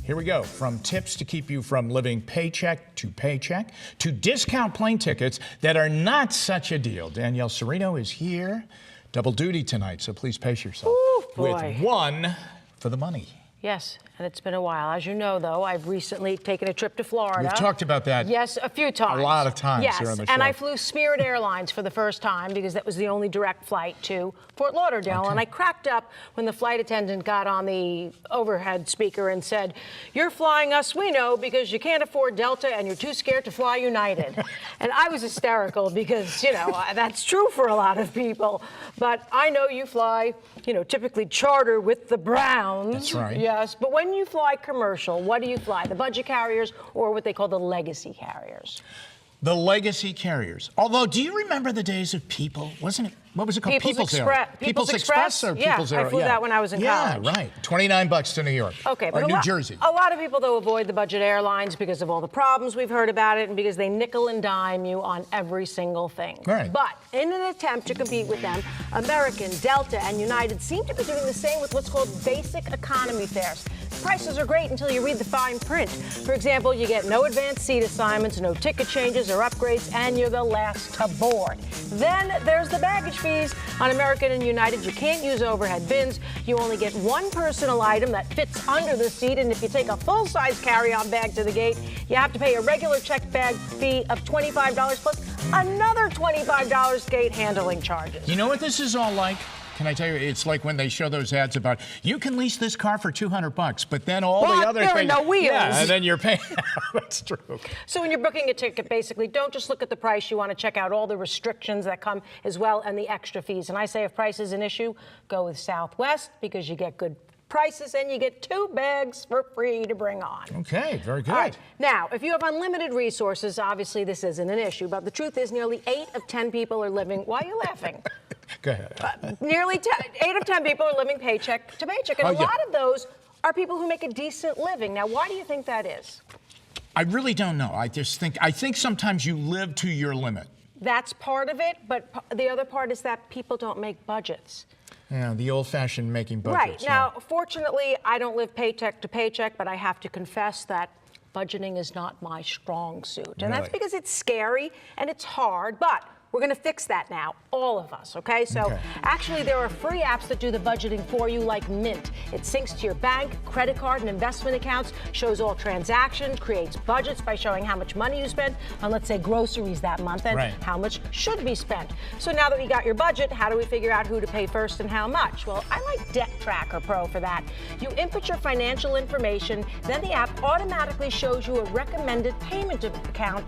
Here we go. From tips to keep you from living paycheck to discount plane tickets that are not such a deal. Danielle Serino is here. Double duty tonight, so please pace yourself. Ooh, boy. With one for the money. Yes, and it's been a while. As you know, though, I've recently taken a trip to Florida. We've talked about that. Yes, a few times. A lot of times yes, here on the show. And I flew Spirit Airlines for the first time because that was the only direct flight to Fort Lauderdale. Okay. And I cracked up when the flight attendant got on the overhead speaker and said, "You're flying us, we know, because you can't afford Delta and you're too scared to fly United." And I was hysterical because, you know, that's true for a lot of people. But I know you fly, you know, typically charter with the Browns. That's right. Yes, but when you fly commercial, what do you fly? The budget carriers or what they call the legacy carriers? The legacy carriers. Although, do you remember the days of People? Wasn't it? What was it called? People's Express. People's Express or yeah, People's Air? I flew that when I was in college. Yeah, right. $29 to New York. Okay, or but New Jersey. A lot of people, though, avoid the budget airlines because of all the problems we've heard about it and because they nickel and dime you on every single thing. Right. But in an attempt to compete with them, American, Delta, and United seem to be doing the same with what's called basic economy fares. Prices are great until you read the fine print. For example, you get no advanced seat assignments, no ticket changes or upgrades, and you're the last to board. Then there's the baggage fees. On American and United, you can't use overhead bins. You only get one personal item that fits under the seat, and if you take a full-size carry-on bag to the gate, you have to pay a regular checked bag fee of $25 plus another $25 gate handling charges. You know what this is all like? Can I tell you, it's like when they show those ads about, you can lease this car for $200, but then all the other there things. are no wheels. Yeah, and then you're paying. That's true. So when you're booking a ticket, basically, don't just look at the price. You want to check out all the restrictions that come as well and the extra fees. And I say if price is an issue, go with Southwest because you get good prices and you get 2 bags for free to bring on. Okay, very good. All right. Now, if you have unlimited resources, obviously this isn't an issue, but the truth is nearly 8 of 10 people are living, why are you laughing? Go ahead. Nearly 8 of 10 people are living paycheck to paycheck, and a lot of those are people who make a decent living. Now, why do you think that is? I really don't know. I think sometimes you live to your limit. That's part of it, but the other part is that people don't make budgets. Yeah, the old-fashioned making budgets. Right. Now, fortunately, I don't live paycheck to paycheck, but I have to confess that budgeting is not my strong suit. And that's because it's scary and it's hard, but we're going to fix that now, all of us, okay? So actually, there are free apps that do the budgeting for you, like Mint. It syncs to your bank, credit card, and investment accounts, shows all transactions, creates budgets by showing how much money you spent on, let's say, groceries that month and how much should be spent. So now that we got your budget, how do we figure out who to pay first and how much? Well, I like Debt Tracker Pro for that. You input your financial information, then the app automatically shows you a recommended payment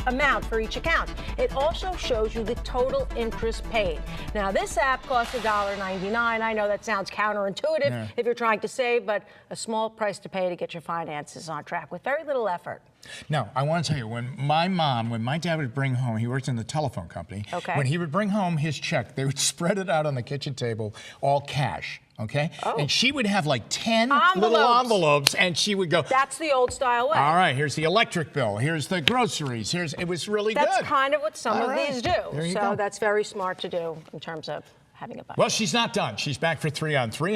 amount for each account. It also shows you the total interest paid. Now, this app costs $1.99. I know that sounds counterintuitive if you're trying to save, but a small price to pay to get your finances on track with very little effort. Now, I want to tell you, when my dad would bring home, he worked in the telephone company. Okay. When he would bring home his check, they would spread it out on the kitchen table, all cash. Okay? And she would have like 10 little envelopes, and she would go, that's the old style way. All right, here's the electric bill, here's the groceries, it was really good. That's kind of what some of these do. There you so go. that's very smart to do in terms of having a budget. Well, she's not done. She's back for 3 on 3.